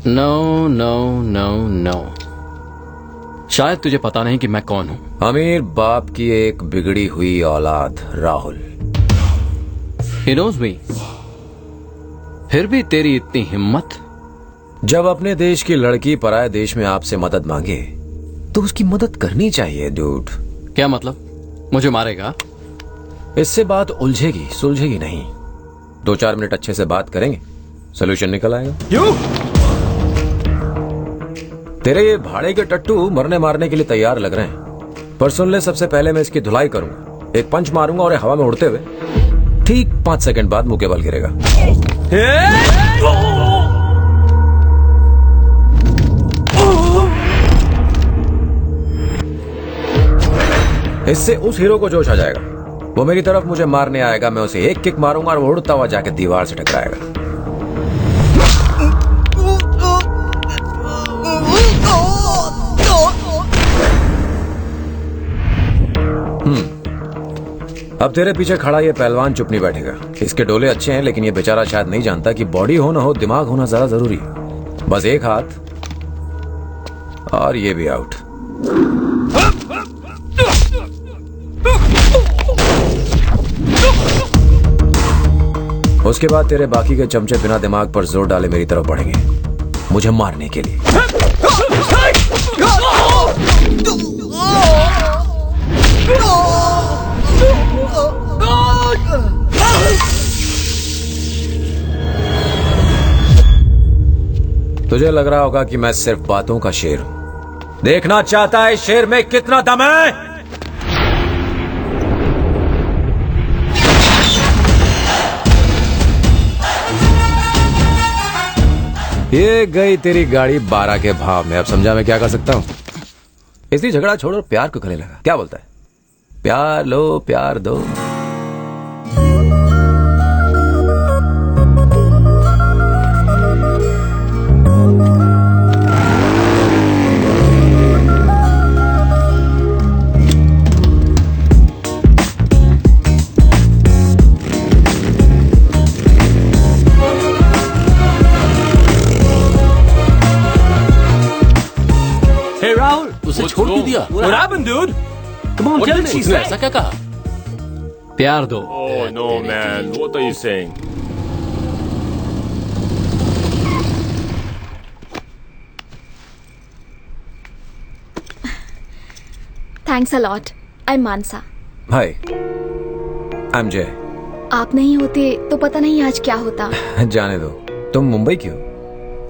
No no no no, शायद तुझे पता नहीं कि मैं कौन हूं। अमीर बाप की एक बिगड़ी हुई औलाद राहुल। He knows me. फिर भी तेरी इतनी हिम्मत। जब अपने देश की लड़की पराये देश में आपसे मदद मांगे तो उसकी मदद करनी चाहिए डूड। क्या मतलब? मुझे मारेगा? इससे बात उलझेगी सुलझेगी नहीं। 2-4 मिनट अच्छे से बात करेंगे, सोल्यूशन निकल आएगा। क्यों? तेरे ये भाड़े के टट्टू मरने मारने के लिए तैयार लग रहे हैं, पर सुन ले, सबसे पहले मैं इसकी धुलाई करूंगा। एक पंच मारूंगा और हवा में उड़ते हुए ठीक 5 सेकंड बाद मुंह के बल गिरेगा। इससे उस हीरो को जोश आ जाएगा, वो मेरी तरफ मुझे मारने आएगा। मैं उसे एक किक मारूंगा और वो उड़ता हुआ जाके दीवार से टकराएगा। अब तेरे पीछे खड़ा ये पहलवान चुप नहीं बैठेगा। इसके डोले अच्छे हैं, लेकिन ये बेचारा शायद नहीं जानता कि बॉडी हो ना हो, दिमाग होना ज्यादा जरूरी है। बस एक हाथ और ये भी आउट। उसके बाद तेरे बाकी के चमचे बिना दिमाग पर जोर डाले मेरी तरफ बढ़ेंगे, मुझे मारने के लिए। तुझे लग रहा होगा कि मैं सिर्फ बातों का शेर हूं। देखना चाहता है शेर में कितना दम है? ये गई तेरी गाड़ी 12 के भाव में। अब समझा मैं क्या कर सकता हूं? इसलिए झगड़ा छोड़ो, प्यार को गले लगा। क्या बोलता है? प्यार लो, प्यार दो। उसे छोड़ क्यों दिया? What happened, dude? Come on, tell me. she उसने say? ऐसा क्या कहा? प्यार दो। Oh no, man! What are you saying? Thanks a lot. I'm Mansa. Hi, I'm Jay. आप नहीं होते तो पता नहीं आज क्या होता। जाने दो। तुम मुंबई की हो?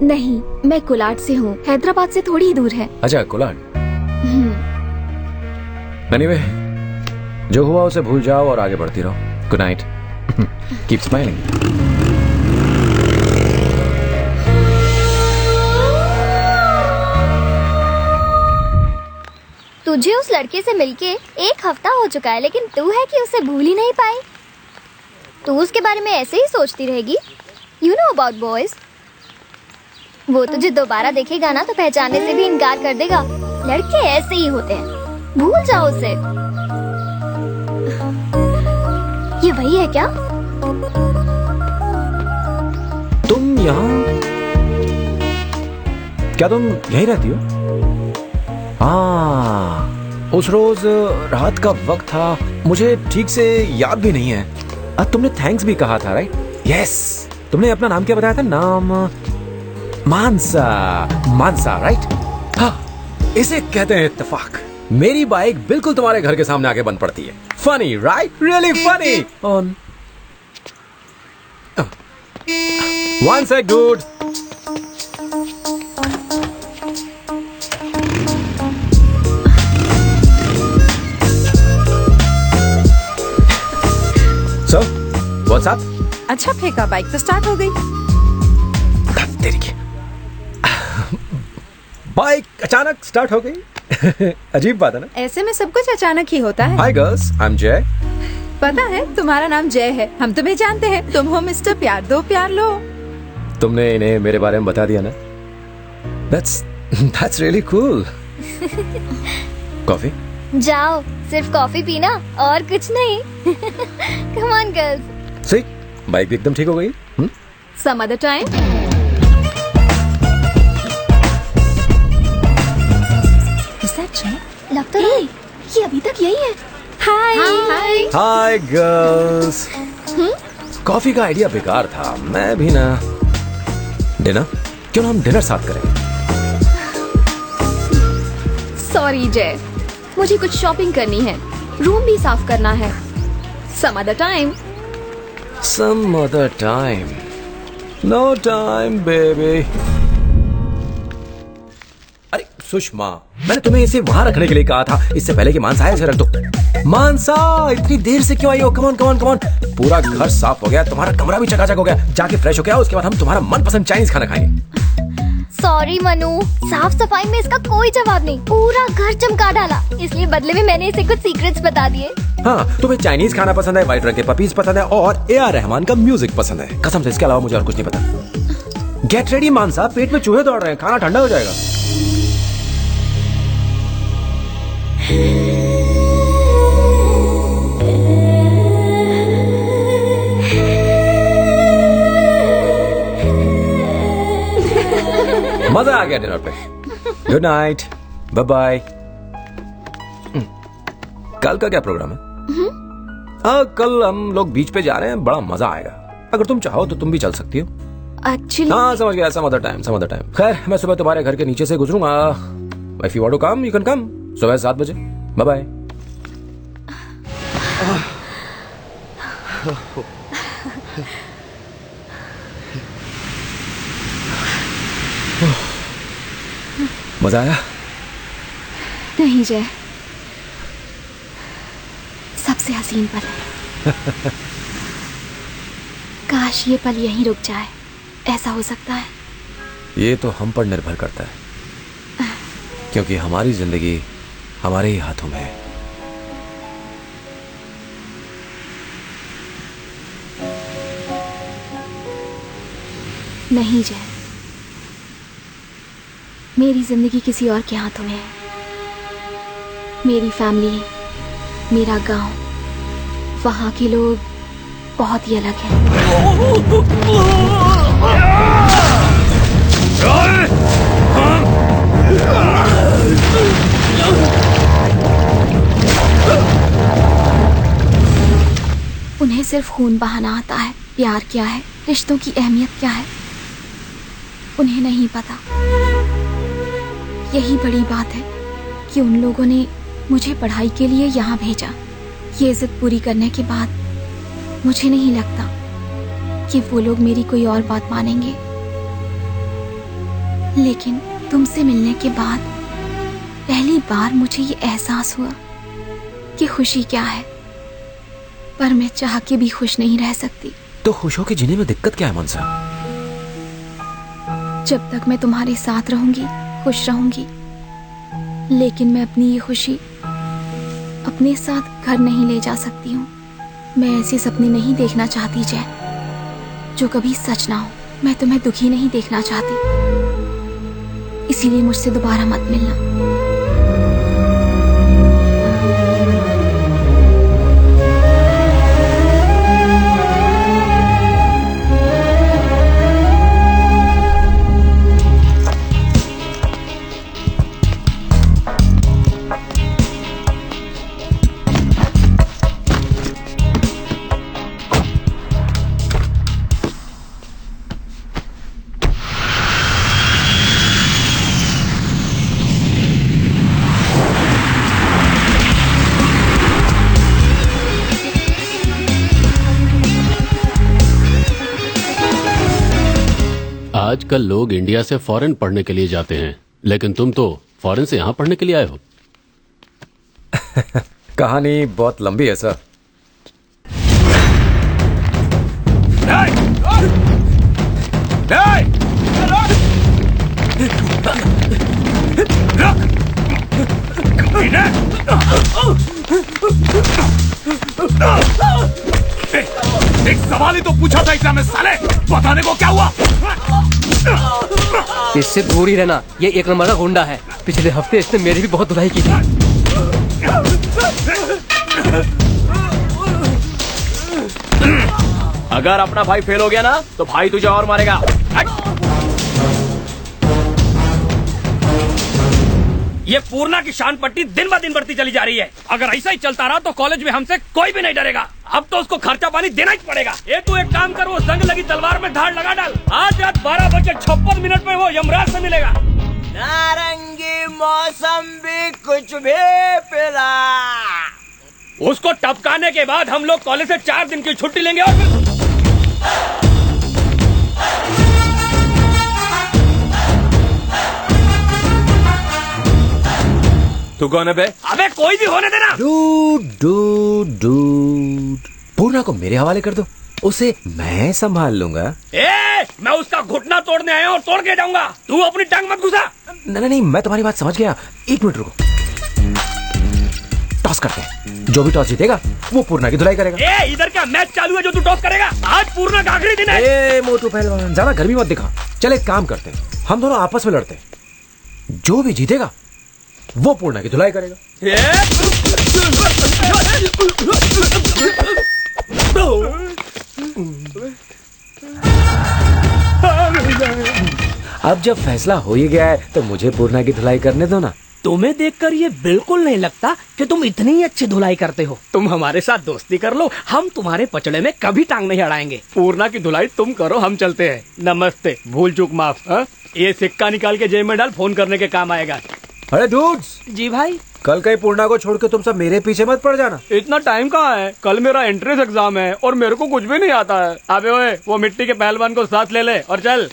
नहीं, मैं कोलाड से हूँ। हैदराबाद से थोड़ी ही दूर है। अच्छा, कोलाड। एनीवे, जो हुआ उसे भूल जाओ और आगे बढ़ती रहो। Good night. Keep smiling. तुझे उस लड़के से मिलके 1 हफ्ता हो चुका है, लेकिन तू है कि उसे भूल ही नहीं पाई। तू उसके बारे में ऐसे ही सोचती रहेगी। You know about boys. वो तुझे दोबारा देखेगा ना तो पहचानने से भी इनकार कर देगा। लड़के ऐसे ही होते हैं, भूल जाओ उसे। ये वही है क्या? तुम यहाँ? क्या तुम यहीं रहती हो? हाँ, उस रोज रात का वक्त था, मुझे ठीक से याद भी नहीं है। तुमने थैंक्स भी कहा था, राइट? यस। तुमने अपना नाम क्या बताया था? नाम मानसा। मानसा, राइट? हाँ, इसे कहते हैं इत्तेफाक। मेरी बाइक बिल्कुल तुम्हारे घर के सामने आके बंद पड़ती है। Funny, right? Really funny. On one sec, dude. So what's up? अच्छा फेंका, बाइक तो स्टार्ट हो गई। तेरी की बाइक अचानक स्टार्ट हो गई। अजीब बात है ना? ऐसे में सब कुछ अचानक ही होता है। हाय गर्ल्स, आई एम जय। पता है तुम्हारा नाम जय है, हम तुम्हें जानते हैं। तुम हो मिस्टर प्यार दो प्यार लो। तुमने इन्हें मेरे बारे में बता दिया ना? That's really cool. कॉफी? जाओ, सिर्फ कॉफी पीना और कुछ नहीं। Come on girls. सही, बाइक भी एकदम ठीक हो गई। Some other time. सच में? लग तो रहा है ये अभी तक यही है। हाय हाय गर्ल्स। कॉफी का आइडिया बेकार था। मैं भी ना। डिनर? क्यों ना हम डिनर साथ करें? सॉरी जय, मुझे कुछ शॉपिंग करनी है, रूम भी साफ करना है। Some other time. Some other time. No time, baby. अरे सुषमा, मैंने तुम्हें इसे वहां रखने के लिए कहा था, इससे पहले कि मानसा आए इसे रख दो। मानसा, इतनी देर से क्यों आई हो? Come on. पूरा घर साफ हो गया, तुम्हारा कमरा भी चकाचक हो गया। जाके फ्रेश हो गया, उसके बाद हम तुम्हारा मनपसंद चाइनीज खाना खाएंगे। सॉरी मनु, साफ सफाई में इसका कोई जवाब नहीं। पूरा घर चमका डाला, इसलिए बदले में मैंने इसे कुछ सीक्रेट्स बता दिए। हाँ, तुम्हें चाइनीज खाना पसंद है, व्हाइट रंग के पपीज पसंद है और ए.आर. रहमान का म्यूजिक पसंद है। कसम से, इसके अलावा मुझे और कुछ नहीं पता। गेट रेडी मानसा, पेट में चूहे दौड़ रहे हैं, खाना ठंडा हो जाएगा। मजा आ गया डिनर पे। Good night, bye bye. कल का क्या प्रोग्राम है? कल हम लोग बीच पे जा रहे हैं, बड़ा मजा आएगा। अगर तुम चाहो तो तुम भी चल सकती हो। एक्चुअली हाँ समझ गया, सम अदर टाइम। खैर, मैं सुबह तुम्हारे घर के नीचे से गुजरूंगा। If you want to come you can come. सुबह 7 बजे। Bye bye. मजा आया? नहीं जय, सबसे हसीन पल है। काश ये पल यहीं रुक जाए। ऐसा हो सकता है? ये तो हम पर निर्भर करता है, क्योंकि हमारी जिंदगी हमारे ही हाथों में है। नहीं जय, मेरी जिंदगी किसी और के हाथों में है। मेरी फैमिली, मेरा गांव, वहां के लोग बहुत ही अलग हैं। उन्हें सिर्फ खून बहाना आता है। प्यार क्या है, रिश्तों की अहमियत क्या है, उन्हें नहीं पता। यही बड़ी बात है कि उन लोगों ने मुझे पढ़ाई के लिए यहाँ भेजा। ये जिद पूरी करने के बाद मुझे नहीं लगता कि वो लोग मेरी कोई और बात मानेंगे। लेकिन तुमसे मिलने के बाद पहली बार मुझे ये एहसास हुआ कि खुशी क्या है। पर मैं चाह के भी खुश नहीं रह सकती। तो खुश होकर जीने में दिक्कत क्या है मनसा? जब तक मैं तुम्हारे साथ रहूंगी खुश रहूंगी, लेकिन मैं अपनी ये खुशी अपने साथ घर नहीं ले जा सकती हूँ। मैं ऐसे सपने नहीं देखना चाहती जय, जो कभी सच ना हो। मैं तुम्हें दुखी नहीं देखना चाहती, इसीलिए मुझसे दोबारा मत मिलना। आजकल लोग इंडिया से फॉरेन पढ़ने के लिए जाते हैं, लेकिन तुम तो फॉरेन से यहाँ पढ़ने के लिए आए हो। कहानी बहुत लंबी है सर। एक सवाल ही तो पूछा था एग्जाम में साले, बताने को क्या हुआ? इससे दूर ही रहना, ये एक नंबर का गुंडा है। पिछले हफ्ते इसने मेरी भी बहुत धुलाई की थी। अगर अपना भाई फेल हो गया ना तो भाई तुझे और मारेगा। ये पूर्णा की शान पट्टी दिन ब दिन बढ़ती चली जा रही है। अगर ऐसा ही चलता रहा तो कॉलेज में हमसे कोई भी नहीं डरेगा। अब तो उसको खर्चा पानी देना ही पड़ेगा। ये तू एक काम कर, वो जंग लगी तलवार में धार लगा डाल। आज रात 12:56 में वो यमराज से मिलेगा। नारंगी मौसम भी कुछ भी पिला। उसको टपकाने के बाद हम लोग कॉलेज से 4 दिन की छुट्टी लेंगे और फिर तू कौन है बे? अबे कोई भी होने देना। डूड पूर्णा को मेरे हवाले कर दो, उसे मैं संभाल लूंगा। मैं उसका घुटना तोड़ने आया हूँ और तोड़ के जाऊंगा। तू अपनी टांग मत घुसा। नहीं, मैं तुम्हारी बात समझ गया। 1 मिनट रुको, टॉस करते हैं। जो भी टॉस जीतेगा वो पूर्णा की धुलाई करेगा। इधर क्या मैच चालू है जो तू टॉस करेगा? आज पूर्णा का आखिरी दिन है। मोटू पहलवान, ज्यादा गर्मी मत दिखा। चल एक काम करते हैं, हम दोनों आपस में लड़ते हैं। जो भी जीतेगा वो पूर्णा की धुलाई करेगा। अब जब फैसला हो ही गया है तो मुझे पूर्णा की धुलाई करने दो ना। तुम्हें देखकर ये बिल्कुल नहीं लगता कि तुम इतनी ही अच्छी धुलाई करते हो। तुम हमारे साथ दोस्ती कर लो, हम तुम्हारे पचड़े में कभी टांग नहीं अड़ाएंगे। पूर्णा की धुलाई तुम करो, हम चलते हैं। नमस्ते, भूल चूक माफ। ये सिक्का निकाल के जेब में डाल, फोन करने के काम आएगा। अरे डूड्स, जी भाई। कल कहीं पूर्णा को छोड़ के तुम सब मेरे पीछे मत पड़ जाना। इतना टाइम कहाँ है? कल मेरा एंट्रेंस एग्जाम है और मेरे को कुछ भी नहीं आता है। अबे ओए, वो मिट्टी के पहलवान को साथ ले ले और चल।